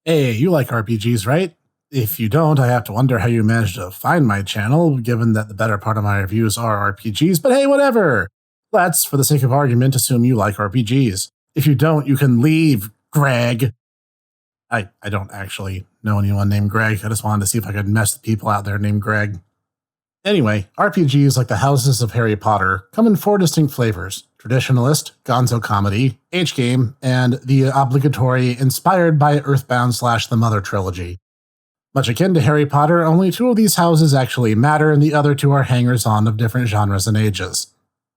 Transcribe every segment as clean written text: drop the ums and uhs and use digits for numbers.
Hey, you like RPGs, right? If you don't, I have to wonder how you managed to find my channel, given that the better part of my reviews are RPGs, but hey, whatever! Let's, for the sake of argument, assume you like RPGs. If you don't, you can leave, Greg. I don't actually know anyone named Greg. I just wanted to see if I could mess with people out there named Greg. Anyway, RPGs like the Houses of Harry Potter come in 4 distinct flavors: traditionalist, gonzo comedy, H-game, and the obligatory inspired by Earthbound/The Mother trilogy. Much akin to Harry Potter, only 2 of these houses actually matter and the other 2 are hangers-on of different genres and ages.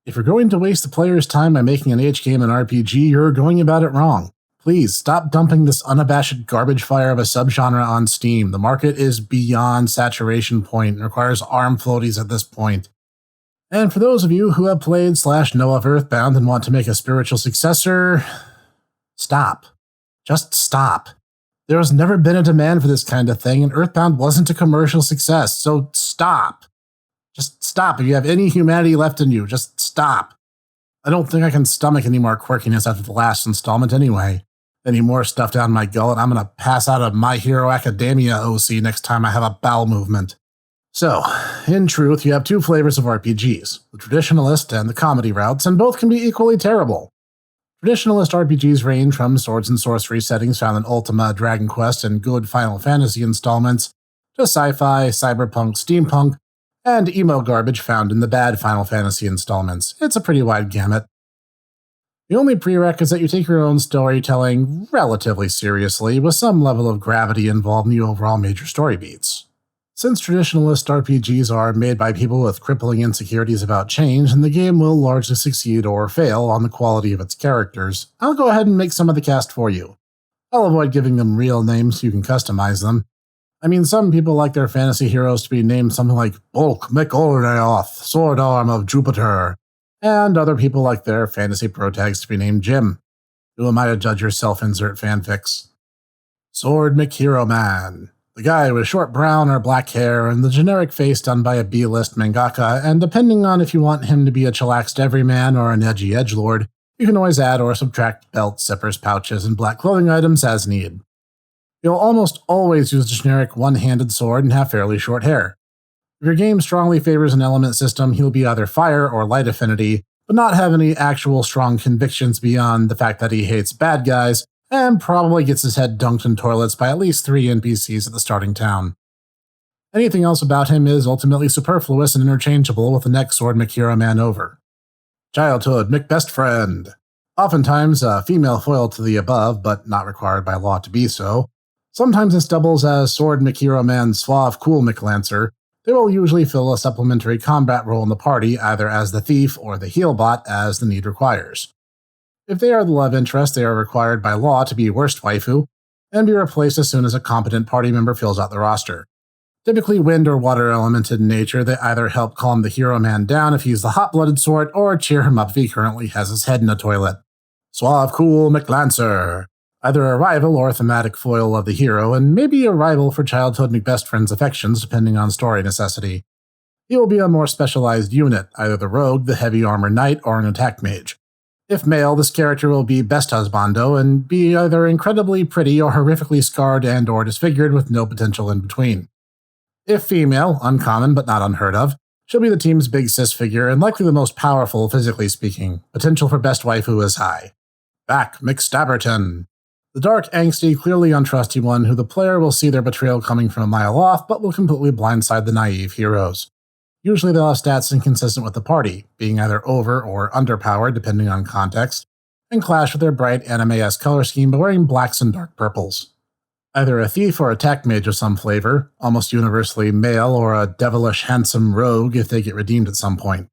If you're going to waste the player's time by making an H-game an RPG, you're going about it wrong. Please, stop dumping this unabashed garbage fire of a subgenre on Steam. The market is beyond saturation point and requires ARM floaties at this point. And for those of you who have played/know of Earthbound and want to make a spiritual successor, stop. Just stop. There has never been a demand for this kind of thing, and Earthbound wasn't a commercial success, so stop. Just stop. If you have any humanity left in you, just stop. I don't think I can stomach any more quirkiness after the last installment anyway. Any more stuff down my gullet, I'm going to pass out a My Hero Academia OC next time I have a bowel movement. So, in truth, you have 2 flavors of RPGs, the traditionalist and the comedy routes, and both can be equally terrible. Traditionalist RPGs range from swords and sorcery settings found in Ultima, Dragon Quest, and good Final Fantasy installments, to sci-fi, cyberpunk, steampunk, and emo garbage found in the bad Final Fantasy installments. It's a pretty wide gamut. The only prereq is that you take your own storytelling relatively seriously, with some level of gravity involved in the overall major story beats. Since traditionalist RPGs are made by people with crippling insecurities about change, and the game will largely succeed or fail on the quality of its characters, I'll go ahead and make some of the cast for you. I'll avoid giving them real names so you can customize them. I mean, some people like their fantasy heroes to be named something like Bulk McOlraoth, Sword Arm of Jupiter, and other people like their fantasy protags to be named Jim. Who am I to judge your self-insert fanfics? Sword McHero Man. The guy with short brown or black hair and the generic face done by a B-list mangaka, and depending on if you want him to be a chillaxed everyman or an edgy edgelord, you can always add or subtract belts, zippers, pouches, and black clothing items as needed. You'll almost always use a generic one-handed sword and have fairly short hair. If your game strongly favors an element system, he'll be either fire or light affinity, but not have any actual strong convictions beyond the fact that he hates bad guys, and probably gets his head dunked in toilets by at least 3 NPCs at the starting town. Anything else about him is ultimately superfluous and interchangeable with the next sword McHero Man over. Childhood McBest Friend. Oftentimes a female foil to the above, but not required by law to be so. Sometimes this doubles as Sword McHero Man's suave cool McLancer. They will usually fill a supplementary combat role in the party, either as the thief or the heal bot as the need requires. If they are the love interest, they are required by law to be worst waifu, and be replaced as soon as a competent party member fills out the roster. Typically wind or water elemented in nature, they either help calm the hero man down if he's the hot-blooded sort, or cheer him up if he currently has his head in a toilet. Suave cool McLancer. Either a rival or thematic foil of the hero, and maybe a rival for childhood McBest Friend's affections, depending on story necessity. He will be a more specialized unit, either the rogue, the heavy armor knight, or an attack mage. If male, this character will be best husbando, and be either incredibly pretty or horrifically scarred and or disfigured with no potential in between. If female, uncommon but not unheard of, she'll be the team's big cis figure and likely the most powerful physically speaking. Potential for best waifu is high. Back McStabberton. The dark, angsty, clearly untrusty one who the player will see their betrayal coming from a mile off, but will completely blindside the naive heroes. Usually they'll have stats inconsistent with the party, being either over or underpowered depending on context, and clash with their bright anime-esque color scheme by wearing blacks and dark purples. Either a thief or attack mage of some flavor, almost universally male, or a devilish handsome rogue if they get redeemed at some point.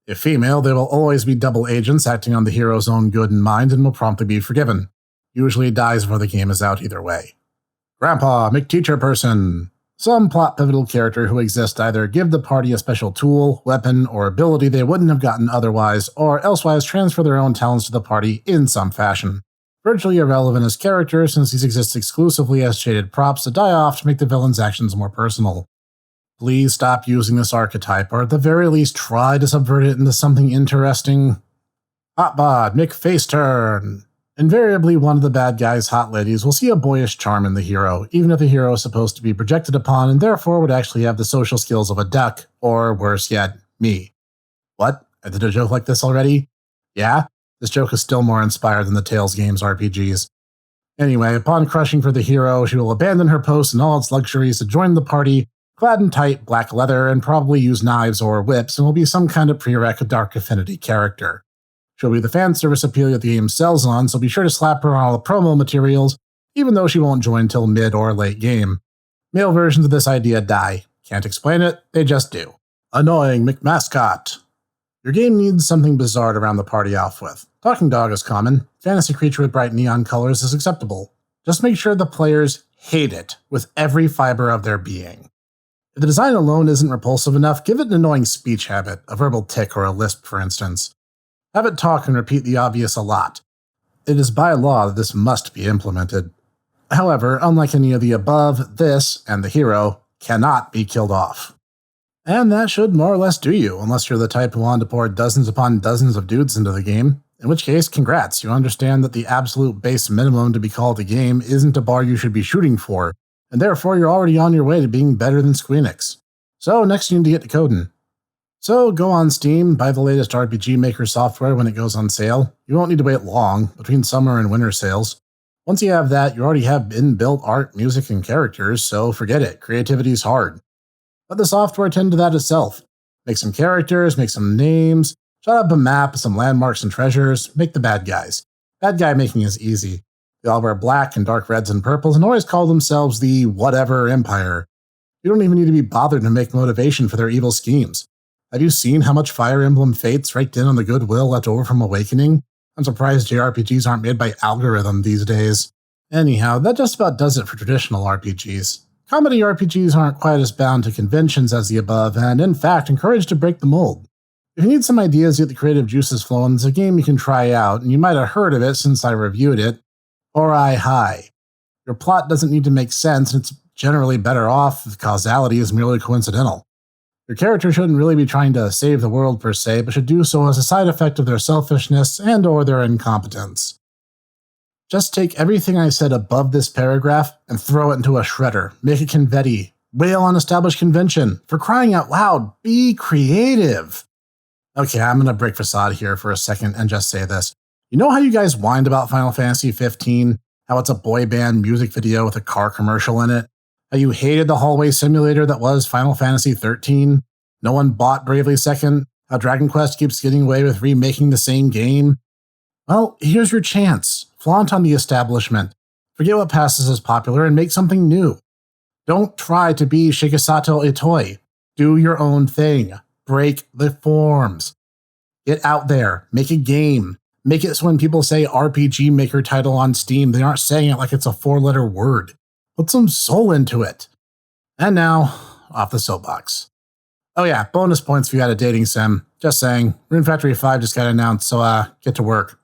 If female, they will always be double agents acting on the hero's own good in mind and will promptly be forgiven. Usually dies before the game is out either way. Grandpa, McTeacher Person. Some plot pivotal character who exists either give the party a special tool, weapon, or ability they wouldn't have gotten otherwise, or elsewise transfer their own talents to the party in some fashion. Virtually irrelevant as characters since these exist exclusively as shaded props that die off to make the villain's actions more personal. Please stop using this archetype, or at the very least try to subvert it into something interesting. Hotbod, McFaceturn. Invariably, one of the bad guys' hot ladies will see a boyish charm in the hero, even if the hero is supposed to be projected upon and therefore would actually have the social skills of a duck, or worse yet, me. What? I did a joke like this already? Yeah? This joke is still more inspired than the Tales games RPGs. Anyway, upon crushing for the hero, she will abandon her post and all its luxuries to join the party, clad in tight black leather, and probably use knives or whips, and will be some kind of prereq Dark Affinity character. She'll be the fan service appeal that the game sells on, so be sure to slap her on all the promo materials, even though she won't join till mid or late game. Male versions of this idea die. Can't explain it, they just do. Annoying McMascot. Your game needs something bizarre to round the party off with. Talking dog is common. Fantasy creature with bright neon colors is acceptable. Just make sure the players hate it with every fiber of their being. If the design alone isn't repulsive enough, give it an annoying speech habit, a verbal tic or a lisp, for instance. Have it talk and repeat the obvious a lot. It is by law that this must be implemented. However, unlike any of the above, this, and the hero, cannot be killed off. And that should more or less do you, unless you're the type who wanted to pour dozens upon dozens of dudes into the game. In which case, congrats, you understand that the absolute base minimum to be called a game isn't a bar you should be shooting for, and therefore you're already on your way to being better than Squeenix. So next you need to get to coding. So go on Steam, buy the latest RPG Maker software when it goes on sale. You won't need to wait long, between summer and winter sales. Once you have that, you already have inbuilt art, music, and characters, so forget it, creativity's hard. Let the software tend to that itself. Make some characters, make some names, shut up a map, some landmarks and treasures, make the bad guys. Bad guy making is easy. They all wear black and dark reds and purples and always call themselves the whatever empire. You don't even need to be bothered to make motivation for their evil schemes. Have you seen how much Fire Emblem Fates raked in on the goodwill left over from Awakening? I'm surprised JRPGs aren't made by algorithm these days. Anyhow, that just about does it for traditional RPGs. Comedy RPGs aren't quite as bound to conventions as the above, and in fact encouraged to break the mold. If you need some ideas to get the creative juices flowing, there's a game you can try out, and you might have heard of it since I reviewed it. Ori High. Your plot doesn't need to make sense, and it's generally better off if causality is merely coincidental. Your character shouldn't really be trying to save the world per se, but should do so as a side effect of their selfishness and or their incompetence. Just take everything I said above this paragraph and throw it into a shredder. Make it confetti. Wail on established convention. For crying out loud, be creative. Okay, I'm going to break facade here for a second and just say this. You know how you guys whined about Final Fantasy 15? How it's a boy band music video with a car commercial in it? How you hated the hallway simulator that was Final Fantasy 13? No one bought Bravely Second? How Dragon Quest keeps getting away with remaking the same game? Well, here's your chance. Flaunt on the establishment. Forget what passes as popular and make something new. Don't try to be Shigesato Itoi. Do your own thing. Break the forms. Get out there. Make a game. Make it so when people say RPG Maker title on Steam, they aren't saying it like it's a 4-letter word. Put some soul into it. And now, off the soapbox. Oh yeah, bonus points if you had a dating sim. Just saying. Rune Factory 5 just got announced, so get to work.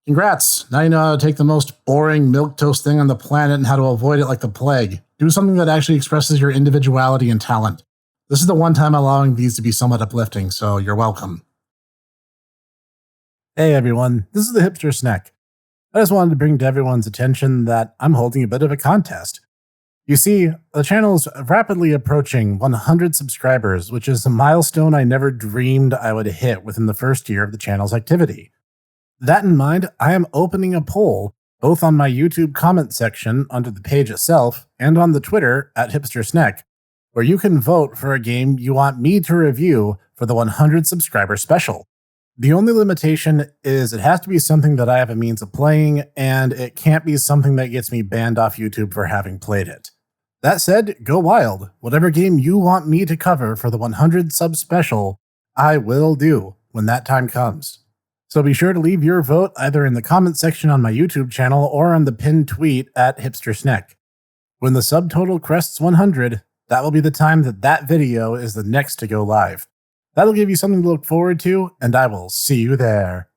Congrats! Now you know how to take the most boring milquetoast thing on the planet and how to avoid it like the plague. Do something that actually expresses your individuality and talent. This is the one time allowing these to be somewhat uplifting, so you're welcome. Hey everyone, this is the Hipster Snek. I just wanted to bring to everyone's attention that I'm holding a bit of a contest. You see, the channel is rapidly approaching 100 subscribers, which is a milestone I never dreamed I would hit within the first year of the channel's activity. That in mind, I am opening a poll both on my YouTube comment section under the page itself and on the Twitter at HipsterSnek, where you can vote for a game you want me to review for the 100 subscriber special. The only limitation is it has to be something that I have a means of playing, and it can't be something that gets me banned off YouTube for having played it. That said, go wild. Whatever game you want me to cover for the 100 sub special, I will do when that time comes. So be sure to leave your vote either in the comment section on my YouTube channel or on the pinned tweet at HipsterSnek. When the subtotal crests 100, that will be the time that video is the next to go live. That'll give you something to look forward to, and I will see you there.